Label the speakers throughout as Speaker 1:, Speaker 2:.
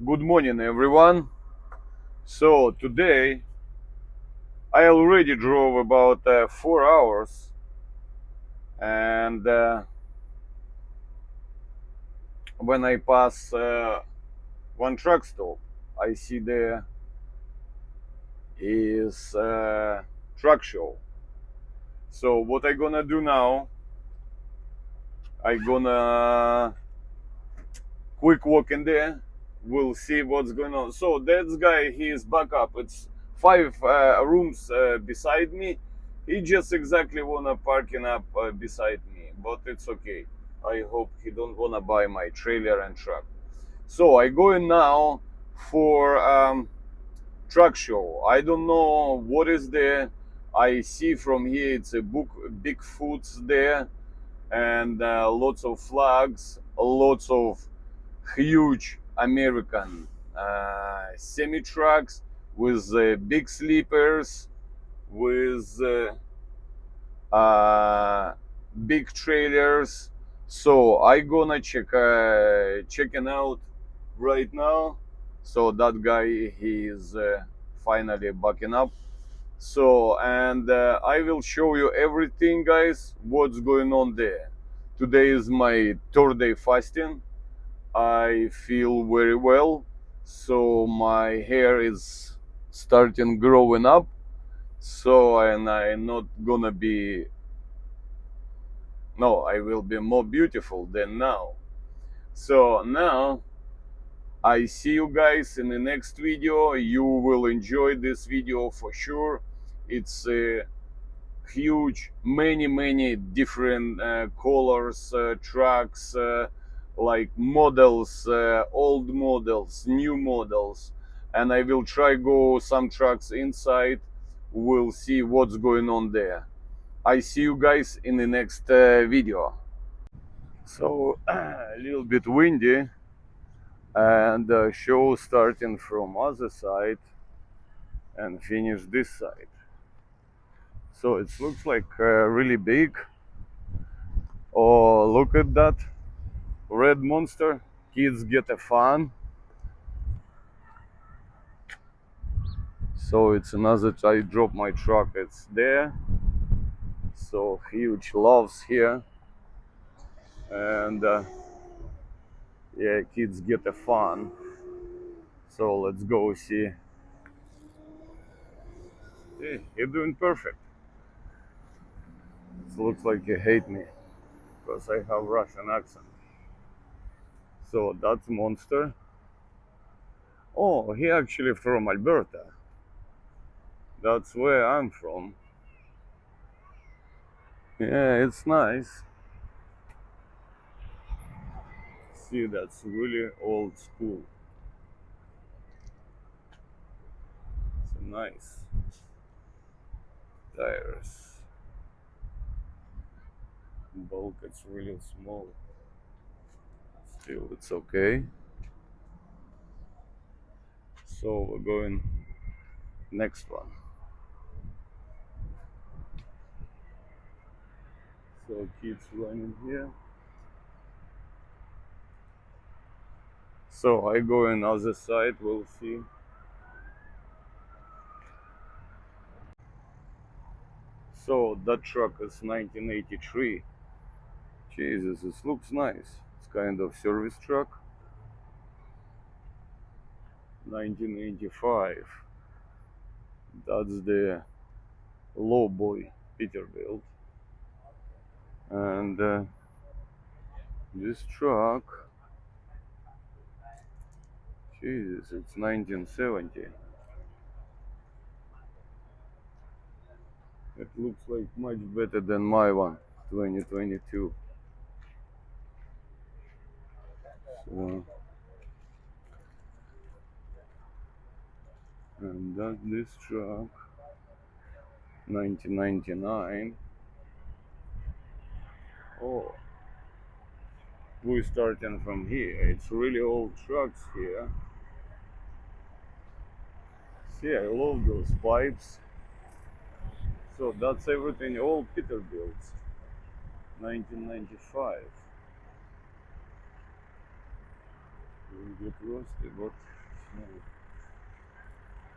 Speaker 1: Good morning, everyone. So today I already drove about 4 hours, and when I pass one truck stop, I see there is truck show. So what I gonna do now? I gonna quick walk in there. We'll see what's going on. So that guy, he is back up. It's five rooms beside me. He just exactly wanna parking up beside me, but it's okay. I hope he don't wanna buy my trailer and truck. So I going now for truck show. I don't know what is there. I see from here it's a book, big foods there, and lots of flags, lots of huge American semi trucks with big sleepers, with big trailers. So I gonna checking out right now. So that guy, he is finally backing up. So and I will show you everything, guys, what's going on there. Today is my third day fasting. I feel very well. So my hair is starting growing up. So and I'm not gonna be no, I will be more beautiful than now. So now I see you guys in the next video. You will enjoy this video for sure. It's huge, many different colors, trucks, like models, old models, new models, and I will try go some trucks inside. We'll see what's going on there. I see you guys in the next video. So a little bit windy, and the show starting from other side and finish this side. So it looks like really big. Oh, look at that red monster. Kids get a fun. So it's another, I drop my truck, it's there. So huge loves here. And yeah, kids get a fun. So let's go see. Hey, you're doing perfect. It looks like you hate me because I have Russian accent. So that's monster. Oh, he actually from Alberta. That's where I'm from. Yeah, it's nice. See, that's really old school. It's nice tires. Bulk, it's really small. Still, it's okay. So we're going next one. So kids running here. So I go in other side. We'll see. So that truck is 1983. Jesus, it looks nice. It's kind of service truck. 1985. That's the low boy Peterbilt. And this truck, Jesus, it's 1970. It looks like much better than my one, 2022. So, and that this truck, 1999. Oh, we're starting from here. It's really old trucks here. See, I love those pipes. So that's everything, all Peterbilt, 1995. will get rusty, but no.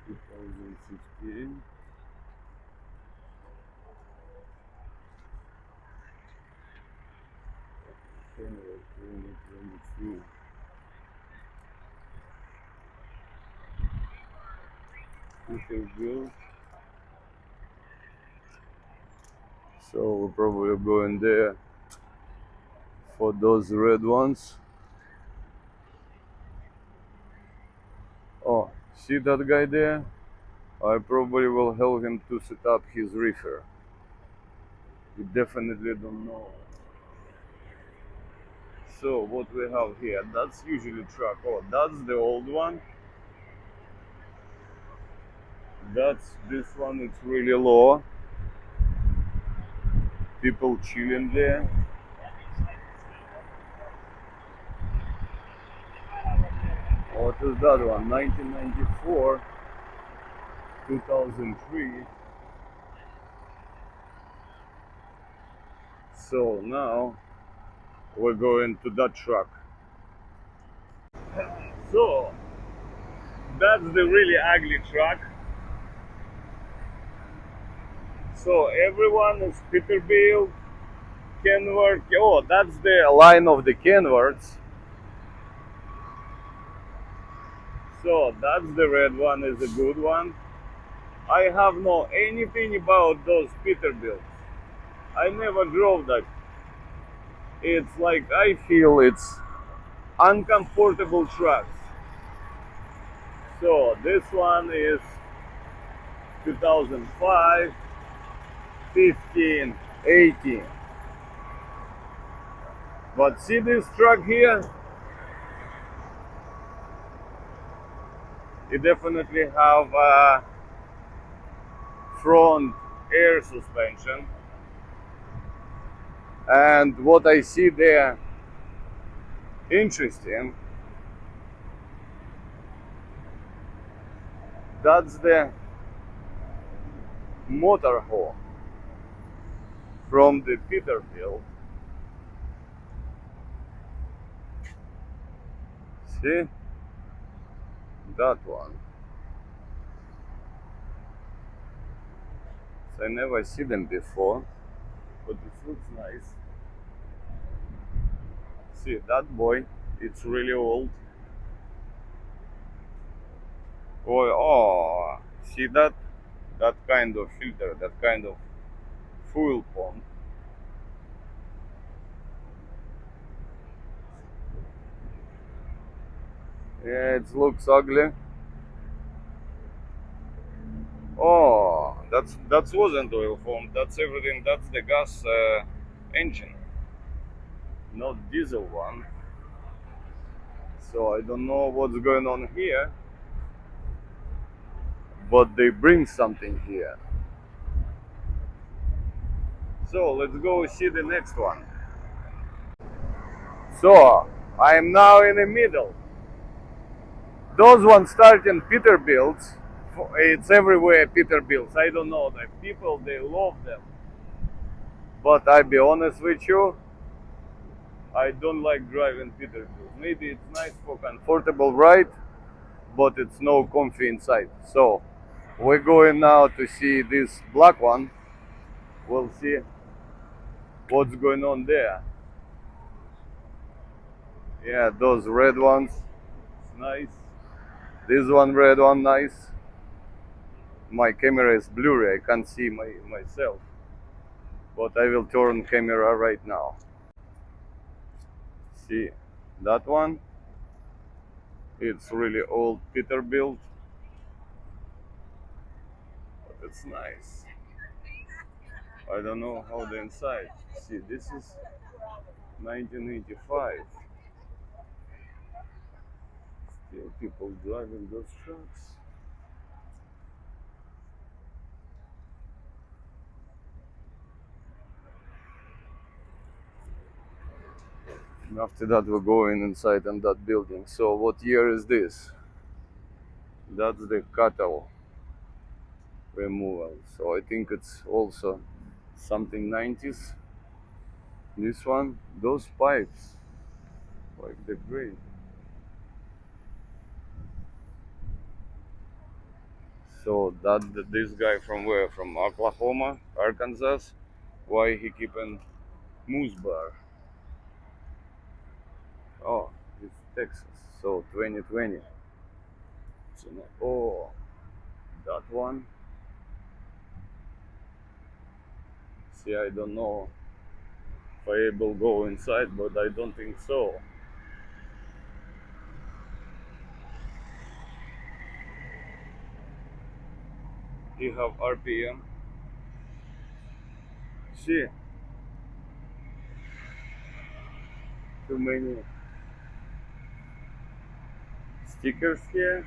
Speaker 1: 2016. January 2023. Peterbilt. So we're probably going there for those red ones. Oh, see that guy there? I probably will help him to set up his reefer. We definitely don't know. So what we have here, that's usually truck. Oh, that's the old one. That's this one, it's really low. People chilling there. What is that one? 1994, 2003. So now we're going to that truck. So that's the really ugly truck. So everyone is Peterbilt, Kenworth. Oh, that's the line of the Kenworths. So that's the red one, is a good one. I have no anything about those Peterbilts. I never drove that. It's like I feel it's uncomfortable trucks. So this one is 2005, 15, 18. But see this truck here? It definitely have a front air suspension. And what I see there, interesting, that's the motorhome from the Peterbilt. See? That one. So I never see them before, but it looks nice. See that boy? It's really old. Oh, see that? That kind of filter, that kind of fuel pump. Yeah, it looks ugly. Oh, that wasn't oil pump. That's everything. That's the gas engine, not diesel one. So I don't know what's going on here, but they bring something here. So let's go see the next one. So I am now in the middle. Those ones starting Peterbilts. It's everywhere Peterbilts. I don't know, the people they love them. But I be honest with you, I don't like driving Peterbilt. Maybe it's nice for comfortable ride, but it's no comfy inside. So we're going now to see this black one. We'll see what's going on there. Yeah, those red ones, nice. This one red one, nice. My camera is blurry, I can't see myself. But I will turn camera right now. See that one? It's really old Peterbilt, but it's nice. I don't know how the inside. See, this is 1985. Still people driving those trucks. And after that, we're going inside in that building. So, what year is this? That's the cattle removal. So, I think it's also something 90s. This one, those pipes, like the gray. So this guy from where? From Oklahoma, Arkansas? Why he keeping moose bar? Oh, it's Texas. So 2020. So, oh, that one. See, I don't know if I able go inside, but I don't think so. You have RPM. See, too many stickers here.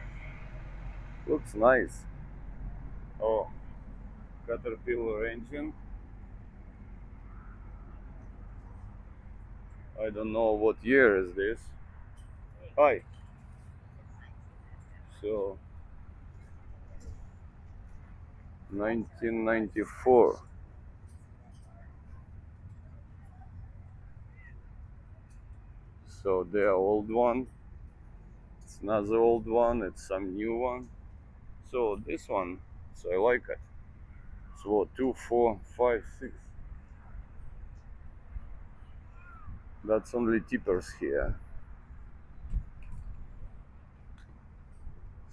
Speaker 1: Looks nice. Oh, Caterpillar engine. I don't know what year is this. Hi. So 1994. So the old one. It's another old one. It's some new one. So this one. So I like it. So 2, 4, 5, 6. That's only tippers here.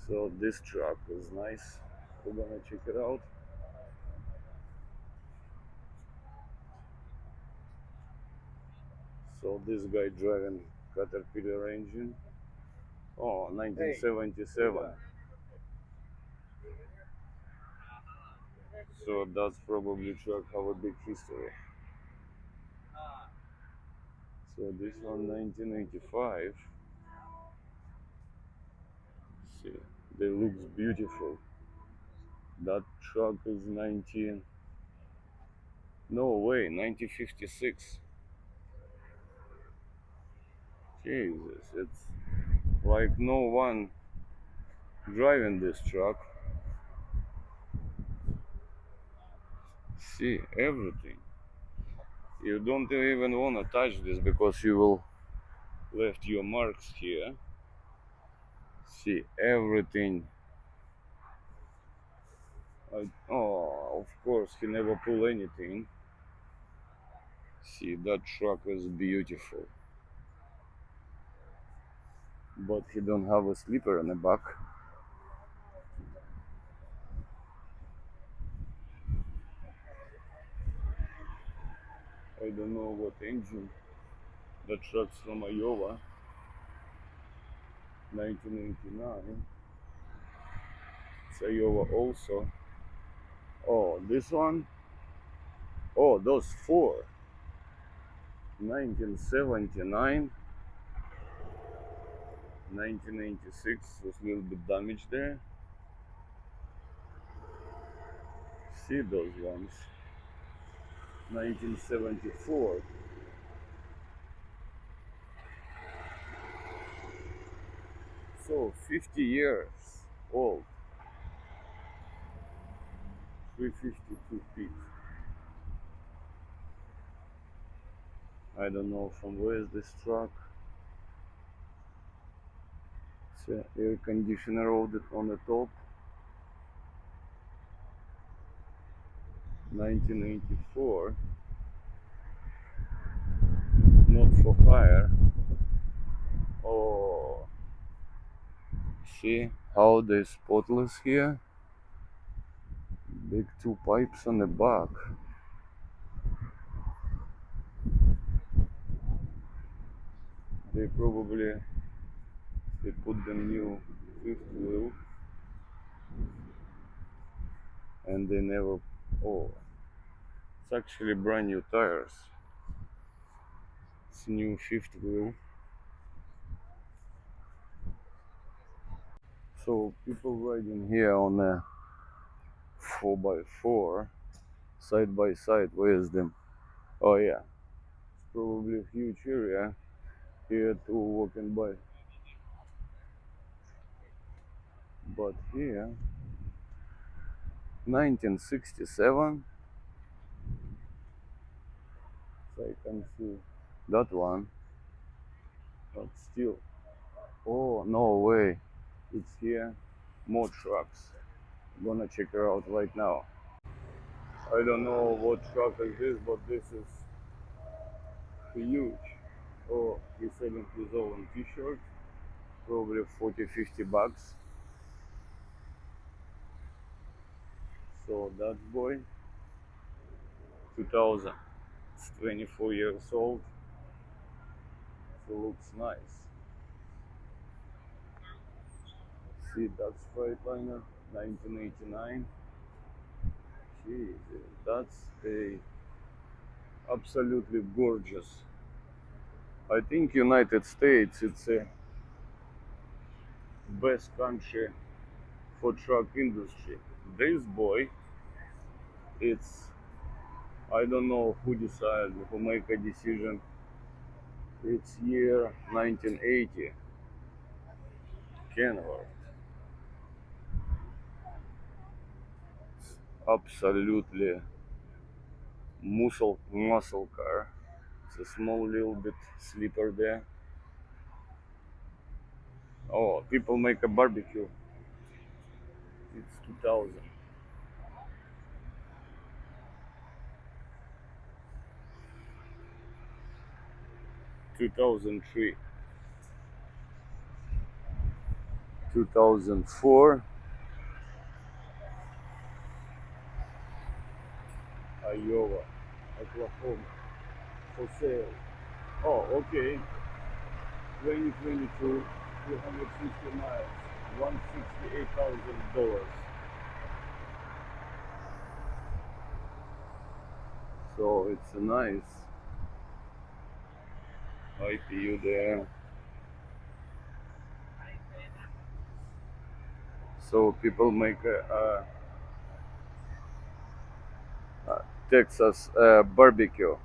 Speaker 1: So this truck is nice. We're gonna check it out. So this guy driving Caterpillar engine. Oh, 1977. So that's probably truck have a big history. So this one 1985. See, they looks beautiful. That truck is 19. No way, 1956. Jesus, it's like no one driving this truck. See everything. You don't even want to touch this because you will left your marks here. See everything. Oh, of course he never pull anything. See, that truck is beautiful, but he don't have a sleeper in the back. I don't know what engine. The truck's from Iowa, 1989. It's Iowa also. Oh, this one. Oh, those four. 1979, 1986 was a little bit damaged there. See those ones. 1974. So 50 years old. 352 feet. I don't know from where is this truck. It's an air conditioner on the top. 1984. Not for hire. Oh, see how they spotless here? Big two pipes on the back. They probably put the new fifth wheel and they never. Oh, it's actually brand new tires. It's new fifth wheel. So people riding here on a 4x4 side by side. Where is them? Oh yeah, it's probably a huge area here to walking by. But here, 1967. So I can see that one. But still, oh no way, it's here. More trucks. Gonna check her out right now. I don't know what truck is this, but this is huge. Oh, he's selling his own t-shirt, probably 40-50 bucks. So that boy, 2000, it's 24 years old, so looks nice. See, that's Freightliner, 1989. Jesus, that's a absolutely gorgeous. I think United States it's a best country for truck industry. This boy, it's I don't know who decided who make a decision. It's year 1980. Kenworth, absolutely muscle car. It's a small little bit sleeper there. Oh, people make a barbecue. It's 2000. 2003, 2004, Iowa, Oklahoma, for sale. Oh, okay. 2022, 250 miles, $168,000. So it's a nice IPU there. So people make a Texas barbecue.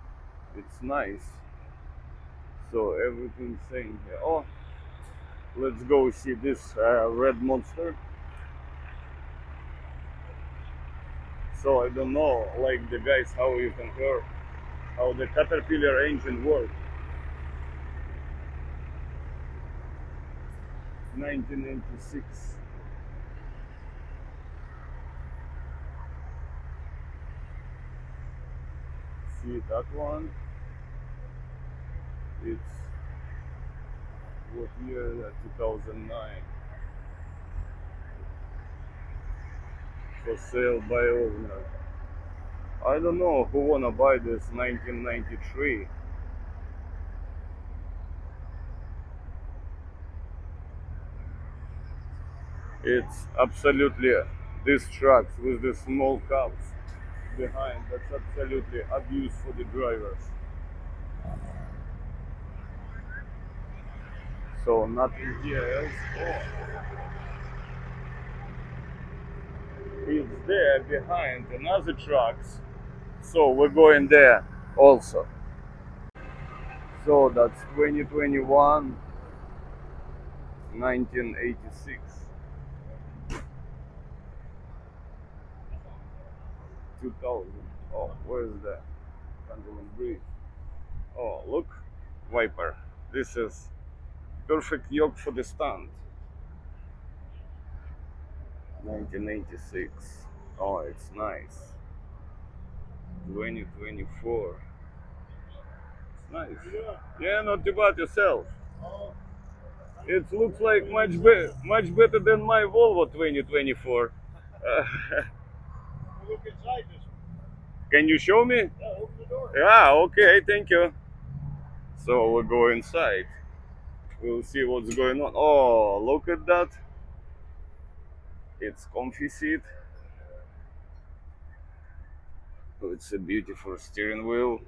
Speaker 1: It's nice. So everything's saying here. Oh, let's go see this red monster. So I don't know, like the guys, how you can hear how the Caterpillar engine works. 1996. See that one? It's what year? 2009. For sale by owner. I don't know who wanna buy this 1993. It's absolutely these trucks with the small cabs behind. That's absolutely abuse for the drivers. So nothing here else. Oh, it's there behind another trucks. So we're going there also. So that's 2021, 1986, 2000. Oh, where's that? Can't even breathe. Oh, look, Viper. This is perfect yoke for the stunt. 1986. Oh, it's nice. 2024. It's nice. Yeah, not too bad yourself. It looks like much better than my Volvo 2024.
Speaker 2: Look inside this one.
Speaker 1: Can you show me?
Speaker 2: Yeah, open the door.
Speaker 1: Yeah, okay, thank you. So we'll go inside. We'll see what's going on. Oh, look at that. It's comfy seat. Oh, it's a beautiful steering wheel.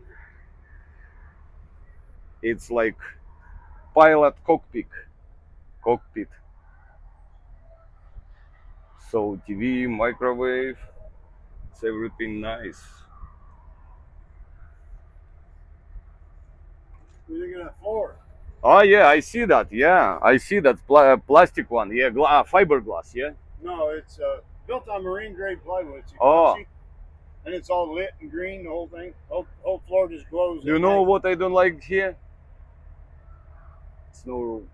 Speaker 1: It's like pilot cockpit. So TV, microwave, it's everything nice.
Speaker 2: What are you looking at floor?
Speaker 1: Oh yeah, I see that. Yeah, I see that plastic one. Yeah, fiberglass. Yeah.
Speaker 2: No, it's built on marine grade plywood. It's
Speaker 1: Oh,
Speaker 2: epoxy, and it's all lit and green. The whole thing, whole floor just glows.
Speaker 1: you
Speaker 2: at
Speaker 1: know
Speaker 2: night.
Speaker 1: what I don't like here? It's no room.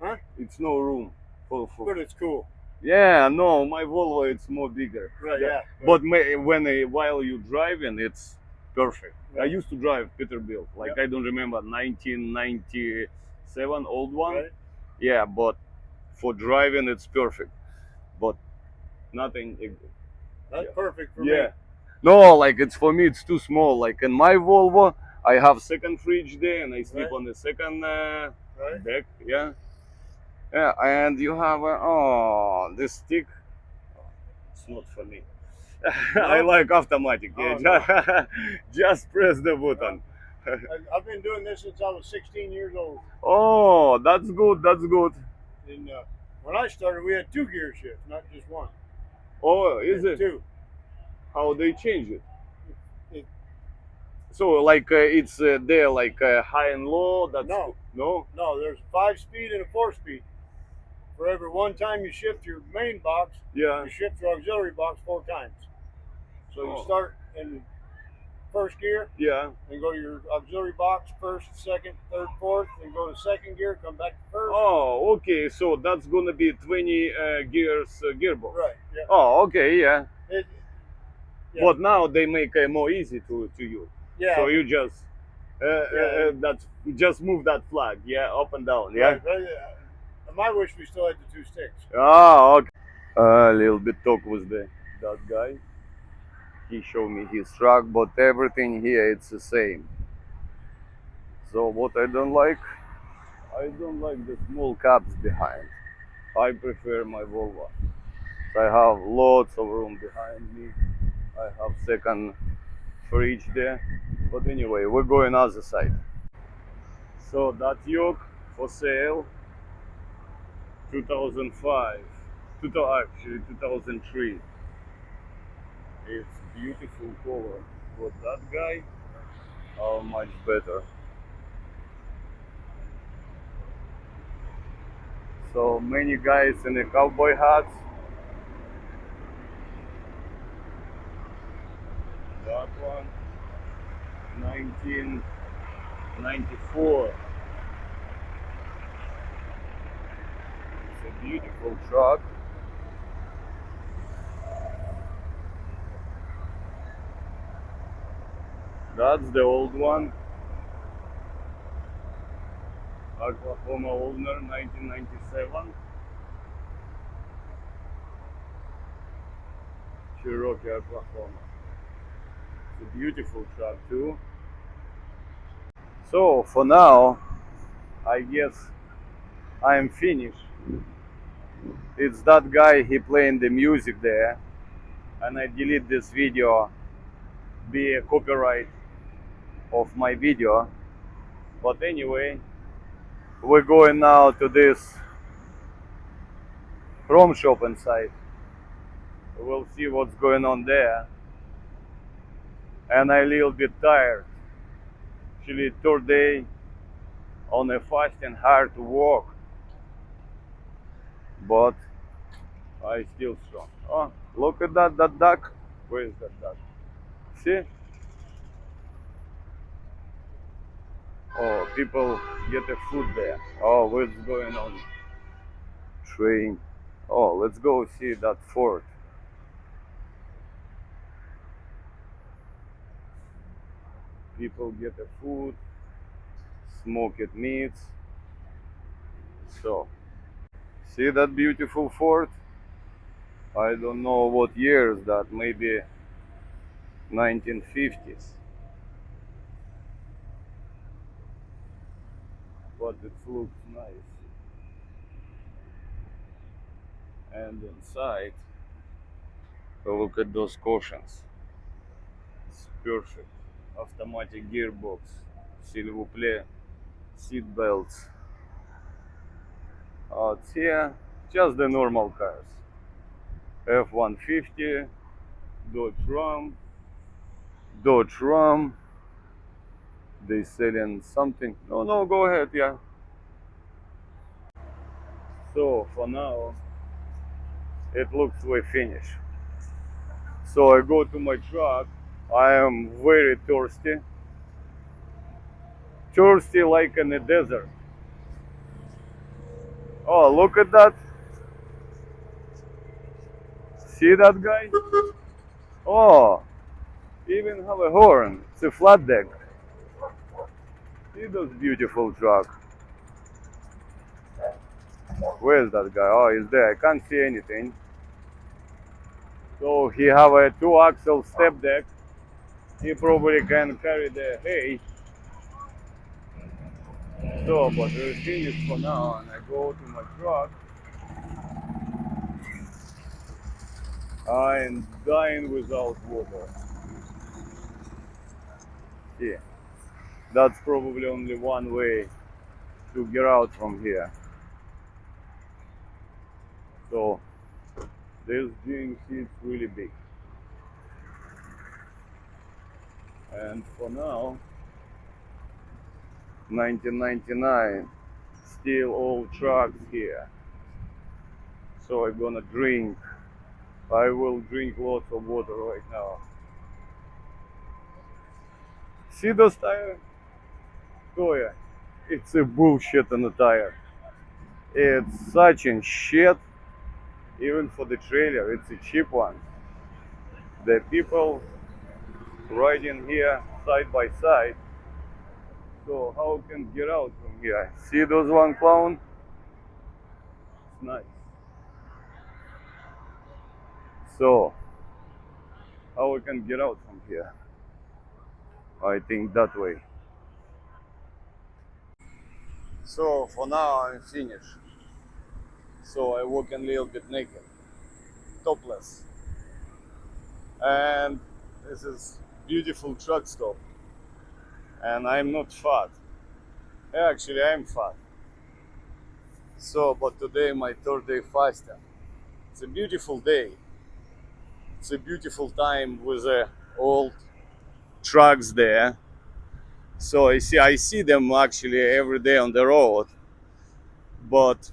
Speaker 2: Huh?
Speaker 1: It's no room for
Speaker 2: But it's cool.
Speaker 1: Yeah, no, my Volvo it's more bigger.
Speaker 2: Right, yeah.
Speaker 1: But while you driving, it's perfect. I
Speaker 2: Right.
Speaker 1: used to drive Peterbilt, like
Speaker 2: Yep.
Speaker 1: I don't remember 1997 old one.
Speaker 2: Right.
Speaker 1: Yeah, but for driving it's perfect. But nothing.
Speaker 2: That's
Speaker 1: Yeah.
Speaker 2: perfect for
Speaker 1: Yeah.
Speaker 2: me.
Speaker 1: No, like it's for me it's too small. Like in my Volvo, I have second fridge there and I sleep
Speaker 2: Right.
Speaker 1: on the second
Speaker 2: Right.
Speaker 1: deck. Yeah. Yeah, and you have this stick. It's not for me. I
Speaker 2: No?
Speaker 1: like automatic.
Speaker 2: Oh,
Speaker 1: Yeah, just press the button.
Speaker 2: I've been doing this since I was 16 years old.
Speaker 1: Oh, that's good. That's good.
Speaker 2: And when I started, we had 2 gear shifts, not just one.
Speaker 1: Oh,
Speaker 2: We
Speaker 1: is
Speaker 2: had
Speaker 1: it?
Speaker 2: two?
Speaker 1: How they change it?
Speaker 2: It-
Speaker 1: So like it's there like high and low. That's
Speaker 2: No.
Speaker 1: no.
Speaker 2: No, there's a 5-speed and a 4-speed. For every one time you shift your main box,
Speaker 1: Yeah.
Speaker 2: you shift your auxiliary box 4 times. So you
Speaker 1: Oh.
Speaker 2: start in first gear,
Speaker 1: Yeah.
Speaker 2: then go to your auxiliary box, first, second, third, fourth, then go to second gear, come back to first.
Speaker 1: Oh, okay. So that's gonna be 20 gears gearbox.
Speaker 2: Right. Yeah.
Speaker 1: Oh, okay. Yeah.
Speaker 2: It, yeah.
Speaker 1: But now they make it more easy to use.
Speaker 2: yeah.
Speaker 1: So you just
Speaker 2: Yeah.
Speaker 1: that's just move that flag, yeah, up and down, yeah.
Speaker 2: Right, but, my wish we still had the 2 sticks.
Speaker 1: Ah, okay. A little bit talk with that guy. He showed me his truck, but everything here it's the same. So what I don't like the small cabs behind. I prefer my Volvo. I have lots of room behind me. I have second fridge there. But anyway, we're going other side. So that yoke for sale, 2005, actually 2003. It's beautiful color. But that guy, how much better. So many guys in the cowboy hats. That one, 1994. It's a beautiful truck. That's the old one. Oklahoma owner, 1997. Cherokee, Oklahoma. It's a beautiful truck too. So for now, I guess I'm finished. It's that guy, he playing the music there, and I delete this video, be a copyright of my video. But anyway, we're going now to this Chrome shop inside. We'll see what's going on there. And I'm a little bit tired. Actually, third day on a fasting, hard to walk, but I still strong. Oh, look at that duck. Where is that duck? See? Oh, people get the food there. Oh, what's going on? Train. Oh, let's go see that fort. People get the food, smoked meats. So, see that beautiful fort? I don't know what years that, maybe 1950s. But it looks nice. And inside, look at those cushions. It's perfect. Automatic gearbox, s'il vous plaît, seat belts. Out here, just the normal cars. F-150, Dodge Ram. They selling something. No, go ahead, yeah. So for now, it looks we finish. So I go to my truck. I am very thirsty like in the desert. Oh, look at that. See that guy? Oh, even have a horn. It's a flat deck. See those beautiful truck. Where's that guy? Oh, he's there. I can't see anything. So he have a 2-axle step deck. He probably can carry the hay. So, but we're finished for now, and I go to my truck. I am dying without water. Yeah, that's probably only one way to get out from here. So this GMC is really big. And for now, 1999, still old trucks here. So I'm gonna drink. I will drink lots of water right now. See those tires? Oh yeah, it's a bullshit on the tire. It's such a shit. Even for the trailer, it's a cheap one. The people riding here side by side. So how can get out from here? See those one clown? It's nice. So how we can get out from here? I think that way. So for now I'm finished. So I walk a little bit naked, topless. And this is beautiful truck stop. And I'm not fat. Actually I'm fat. So but today my third day fasting. It's a beautiful day. It's a beautiful time with the old trucks there. So I see them actually every day on the road, but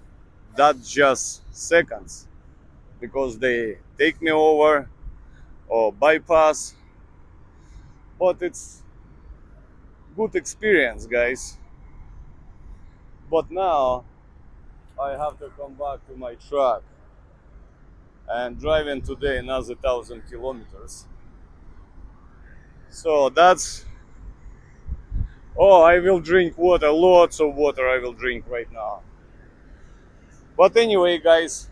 Speaker 1: that's just seconds because they take me over or bypass. But it's good experience, guys. But now I have to come back to my truck and driving today another 1,000 kilometers. So that's, oh, I will drink water, lots of water I will drink right now. But anyway, guys,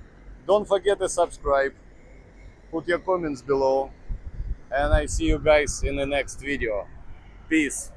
Speaker 1: don't forget to subscribe, put your comments below, and I see you guys in the next video. Peace.